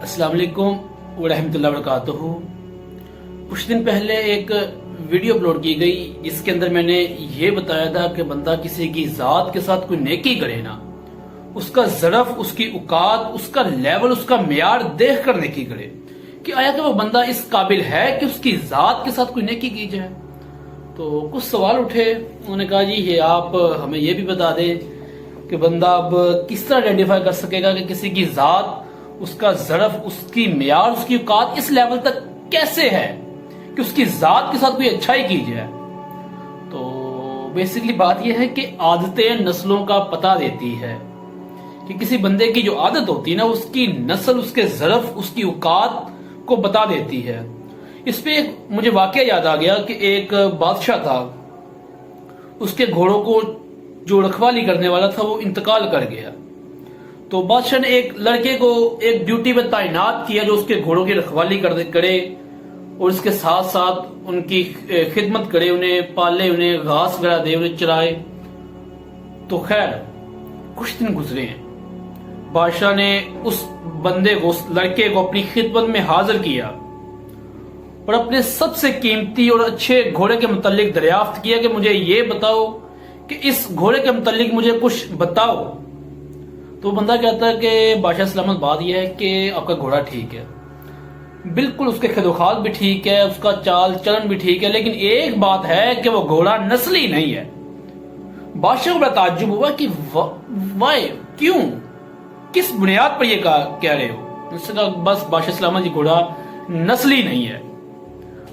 अस्सलाम वालेकुम वरहमतुल्लाहि वबरकातुहू। कुछ दिन पहले एक वीडियो अपलोड की गई जिसके अंदर मैंने ये बताया था कि बंदा किसी की जात के साथ कोई नेकी करे ना, उसका ज़रफ, उसकी औकात, उसका लेवल, उसका मेयार देख कर नेकी करे कि आया कि वो बंदा इस काबिल है कि उसकी जात के साथ कोई नेकी की जाए। तो कुछ सवाल उठे। उन्होंने कहा जी ये आप हमें ये भी बता दें कि बंदा अब किस तरह आइडेंटिफाई कर सकेगा कि किसी की जात, उसका ज़रफ, उसकी मेयार, उसकी औकात इस लेवल तक कैसे है कि उसकी जात के साथ कोई अच्छाई की जाए। तो बेसिकली बात यह है कि आदतें नस्लों का पता देती है कि किसी बंदे की जो आदत होती है ना, उसकी नस्ल, उसके ज़रफ, उसकी औकात को बता देती है। इस पे एक मुझे वाकया याद आ गया कि एक बादशाह था, उसके घोड़ों को जो रखवाली करने वाला था वो इंतकाल कर गया। तो बादशाह ने एक लड़के को एक ड्यूटी पे तैनात किया जो उसके घोड़ों की रखवाली करे और इसके साथ साथ उनकी खिदमत करे, उन्हें पाले, उन्हें घास वगैरह दे, उन्हें चराए। तो खैर कुछ दिन गुजरे हैं, बादशाह ने उस बंदे को, उस लड़के को अपनी खिदमत में हाजिर किया और अपने सबसे कीमती और अच्छे घोड़े के मुतालिक दरियाफ्त किया कि मुझे ये बताओ कि इस घोड़े के मुतालिक मुझे कुछ बताओ। तो बंदा कहता है कि बादशाह सलामत, बात यह है कि आपका घोड़ा ठीक है, बिल्कुल उसके खदोखाल भी ठीक है, उसका चाल चलन भी ठीक है, लेकिन एक बात है कि वो घोड़ा नस्ली नहीं है। बादशाह को बड़ा ताज्जुब हुआ कि वाई, क्यों, किस बुनियाद पर ये कह रहे हो। उसने कहा बस बादशाह सलामत जी घोड़ा नस्ली नहीं है।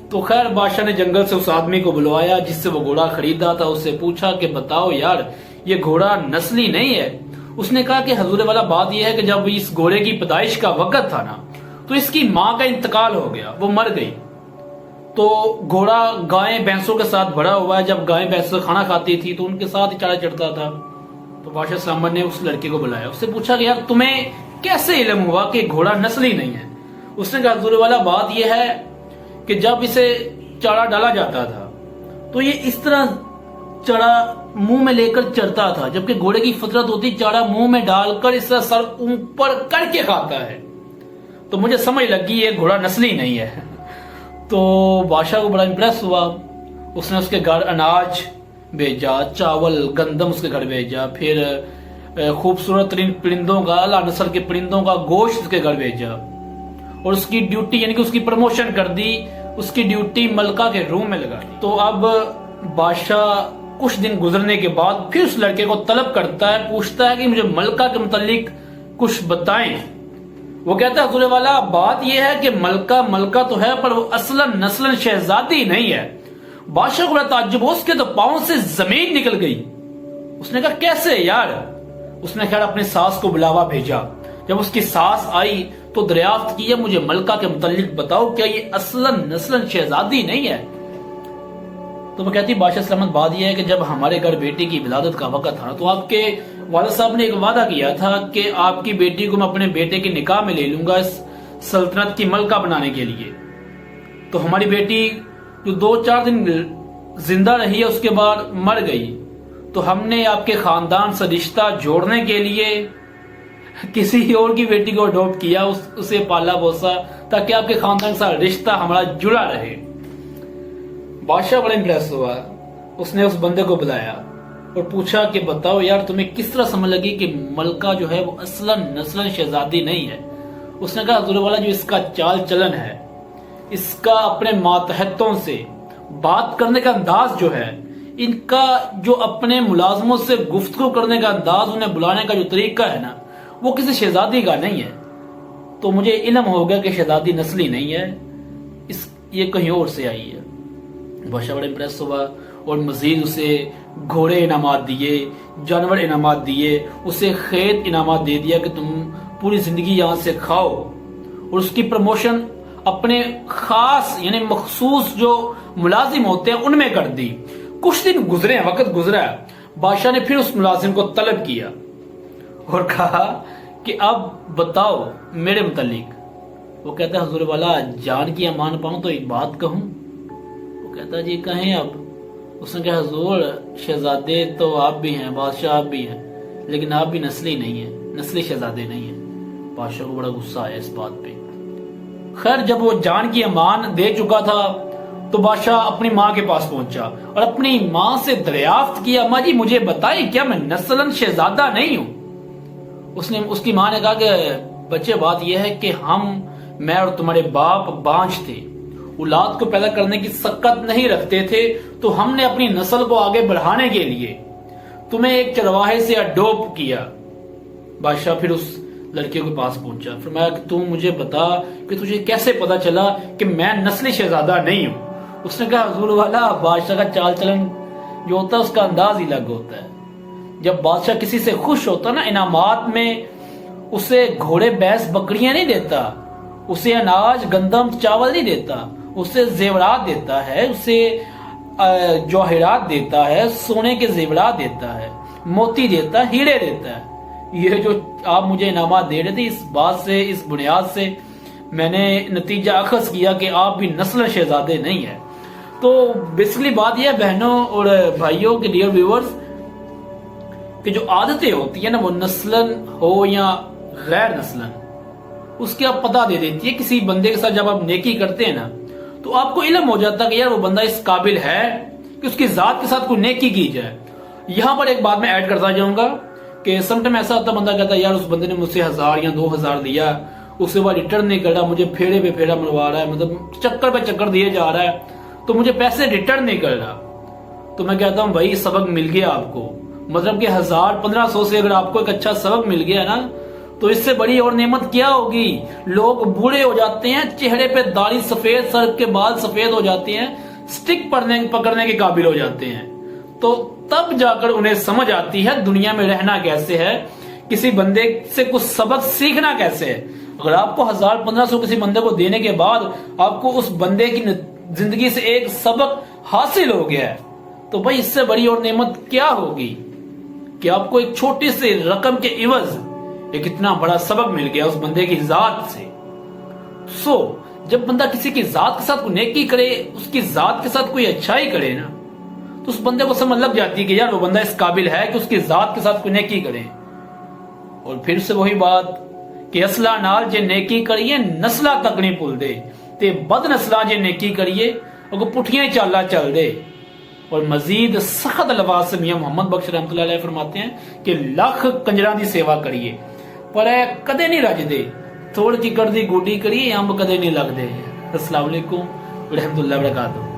तो खैर बादशाह ने जंगल से उस आदमी को बुलवाया जिससे वो घोड़ा खरीदा था, उससे पूछा कि बताओ यार ये घोड़ा नस्ली नहीं है। उसने कहा कि हजूर वाला बात यह है कि जब इस घोड़े की पैदाइश का वक्त था ना, तो इसकी माँ का इंतकाल हो गया, वो मर गई। तो घोड़ा गायें भैंसों के साथ भरा हुआ है, जब गायें भैंसों खाना खाती थी तो उनके साथ ही चारा चढ़ता था। तो बादशाह सलामत ने उस लड़के को बुलाया, उससे पूछा कि यार तुम्हें कैसे इल्म हुआ कि घोड़ा नस्ली नहीं है। उसने कहा हजूर वाला बात यह है कि जब इसे चारा डाला जाता था तो ये इस तरह चारा मुंह में लेकर चढ़ता था, जबकि घोड़े की फितरत होती चारा मुंह में डालकर इस तरह सर ऊपर करके खाता है। तो मुझे समझ लगी ये घोड़ा नस्ली नहीं है। तो बादशाह को बड़ा इंप्रेस हुआ, उसने उसके घर अनाज भेजा, चावल, गंदम उसके घर भेजा, फिर खूबसूरत तरीन परिंदों का, अला नस्ल के परिंदों का गोश्त उसके घर भेजा और उसकी ड्यूटी यानी कि उसकी प्रमोशन कर दी, उसकी ड्यूटी मलका के रूम में लगा दी। तो अब बादशाह कुछ दिन गुजरने के बाद फिर उस लड़के को तलब करता है, पूछता है कि मुझे मलका के मुतालिक कुछ बताएं। वो कहता है हजूर वाला बात यह है कि मलका तो है पर वो असलन नस्लन शहजादी नहीं है। बादशाह को बड़ा ताज्जुब हो, उसके तो पांव से जमीन निकल गई। उसने कहा कैसे यार। उसने खैर अपनी सास को बुलावा भेजा। जब उसकी सास आई तो दरियाफ्त किया मुझे मलका के मुतालिक बताओ, क्या ये असलन नस्लन शहजादी नहीं है। तो वो कहती बादशाह सलामत बात यह है कि जब हमारे घर बेटी की विलादत का वक्त था तो आपके वालिद साहब ने एक वादा किया था कि आपकी बेटी को मैं अपने बेटे के निकाह में ले लूंगा इस सल्तनत की मलका बनाने के लिए। तो हमारी बेटी जो 2-4 दिन जिंदा रही है उसके बाद मर गई। तो हमने आपके खानदान से रिश्ता जोड़ने के लिए किसी और की बेटी को अडॉप्ट किया, उसे पाला पोसा ताकि आपके खानदान के साथ रिश्ता हमारा जुड़ा रहे। बादशाह बड़ा इंप्रेस हुआ, उसने उस बंदे को बुलाया और पूछा कि बताओ यार तुम्हें किस तरह समझ लगी कि मलका जो है वो असलन नस्लन शहजादी नहीं है। उसने कहा हजूर वाला जो इसका चाल चलन है, इसका अपने मातहतों से बात करने का अंदाज जो है, इनका जो अपने मुलाजमों से गुफ्तगू करने का अंदाज, उन्हें बुलाने का जो तरीका है ना, वो किसी शहजादी का नहीं है। तो मुझे इल्म हो गया कि शहजादी नस्ली नहीं है, ये कहीं और से आई है। बादशाह बड़ा इंप्रेस हुआ और मजीद उसे घोड़े इनामात दिए, जानवर इनामात दिए, उसे खेत इनामात दे दिया कि तुम पूरी जिंदगी यहाँ से खाओ। और उसकी प्रमोशन अपने खास यानी मखसूस जो मुलाजिम होते हैं उनमें कर दी। कुछ दिन गुजरे, वक्त गुजरा, बादशाह ने फिर उस मुलाजिम को तलब किया और कहा कि अब बताओ मेरे मुतालिक। वो कहता है हजूर वाला जान की अमान पाऊं तो एक बात कहूं। वो कहता है जी कहें अब। उसने कहा हजूर शहजादे तो आप भी हैं, बादशाह आप भी हैं, लेकिन आप भी नस्ली नहीं है, नस्ली शहजादे नहीं है। बादशाह को बड़ा गुस्सा आया इस बात पे। خیر جب وہ جان کی امان دے چکا تھا تو بادشاہ اپنی ماں کے پاس پہنچا اور اپنی ماں سے دریافت کیا، ماں جی مجھے بتائیں کیا میں نسلاً شہزادہ نہیں ہوں؟ اس کی ماں نے کہا کہ بچے بات یہ ہے کہ میں اور تمہارے باپ بانجھ تھے، اولاد کو پیدا کرنے کی سکت نہیں رکھتے تھے، تو ہم نے اپنی نسل کو آگے بڑھانے کے لیے تمہیں ایک چرواہے سے اڈاپٹ کیا۔ بادشاہ پھر اس لڑکے کے پاس پہنچا، فرمایا کہ تم مجھے بتا کہ تجھے کیسے پتا چلا کہ میں نسلی شہزادہ نہیں ہوں؟ اس نے کہا حضور والا، بادشاہ کا چال چلن جو ہوتا ہے اس کا انداز ہی الگ ہوتا ہے۔ جب بادشاہ کسی سے خوش ہوتا نا، انعامات میں اسے گھوڑے بیس بکریاں نہیں دیتا، اسے اناج گندم چاول نہیں دیتا، اسے زیورات دیتا ہے، اسے جوہرات دیتا ہے، سونے کے زیورات دیتا ہے، موتی دیتا ہے، ہیرے دیتا ہے۔ یہ جو آپ مجھے انعامات دے رہے تھے، اس بات سے، اس بنیاد سے میں نے نتیجہ اخذ کیا کہ آپ بھی نسل شہزادے نہیں ہیں۔ تو بیسکلی بات یہ ہے بہنوں اور بھائیوں کے ڈیئر ویورز کہ جو عادتیں ہوتی ہیں نا، وہ نسلن ہو یا غیر نسلن، اس کی آپ پتہ دے دیتی ہے۔ کسی بندے کے ساتھ جب آپ نیکی کرتے ہیں نا، تو آپ کو علم ہو جاتا ہے کہ یار وہ بندہ اس قابل ہے کہ اس کی ذات کے ساتھ کوئی نیکی کی جائے۔ یہاں پر ایک بات میں ایڈ کرتا جاؤں گا کہ سم ٹائم ایسا ہوتا ہے، بندہ کہتا ہے یار اس بندے نے مجھ سے 1000 یا 2000 دیا، اس کے بعد ریٹرن نہیں کر رہا، مجھے پھیڑے پہ پھیڑا مروا رہا ہے، مطلب چکر پہ چکر دیے جا رہا ہے، تو مجھے پیسے ریٹرن نہیں کر رہا۔ تو میں کہتا ہوں بھائی سبق مل گیا آپ کو، مطلب کہ 1000-1500 سے اگر آپ کو ایک اچھا سبق مل گیا نا، تو اس سے بڑی اور نعمت کیا ہوگی؟ لوگ بوڑھے ہو جاتے ہیں، چہرے پہ داڑھی سفید، سر کے بال سفید ہو جاتے ہیں، سٹک پکڑنے کے قابل ہو جاتے ہیں، تو تب جا کر انہیں سمجھ آتی ہے دنیا میں رہنا کیسے ہے، کسی بندے سے کچھ سبق سیکھنا کیسے ہے۔ اگر آپ کو 1000-1500 کسی بندے کو دینے کے بعد آپ کو اس بندے کی زندگی سے ایک سبق حاصل ہو گیا ہے، تو بھائی اس سے بڑی اور نعمت کیا ہوگی کہ آپ کو ایک چھوٹی سی رقم کے عوض ایک اتنا بڑا سبق مل گیا اس بندے کی ذات سے۔ جب بندہ کسی کی ذات کے ساتھ کوئی نیکی کرے، اس کی ذات کے ساتھ کوئی اچھائی کرے نا، تو اس بندے کو سمجھ لگ جاتی ہے کہ یار وہ بندہ اس قابل ہے کہ اس کی ذات کے ساتھ کوئی نیکی کرے۔ اور پھر سے وہی بات کہ اصلہ نال جے نیکی کریے نسلہ تک نہیں بھول دے، تے بد نسلہ جے نیکی کریے اگو پٹھیاں چالا چل دے۔ اور مزید سخت الفاظ سے میاں محمد بخش رحمۃ اللہ علیہ فرماتے ہیں کہ لاکھ کنجراں دی سیوا کریے پر کدے نہیں رج دے، تھوڑ چکڑ دی گوڈی کریے امب کدے نہیں لگ دے۔ السلام علیکم ورحمۃ اللہ وبرکاتہ۔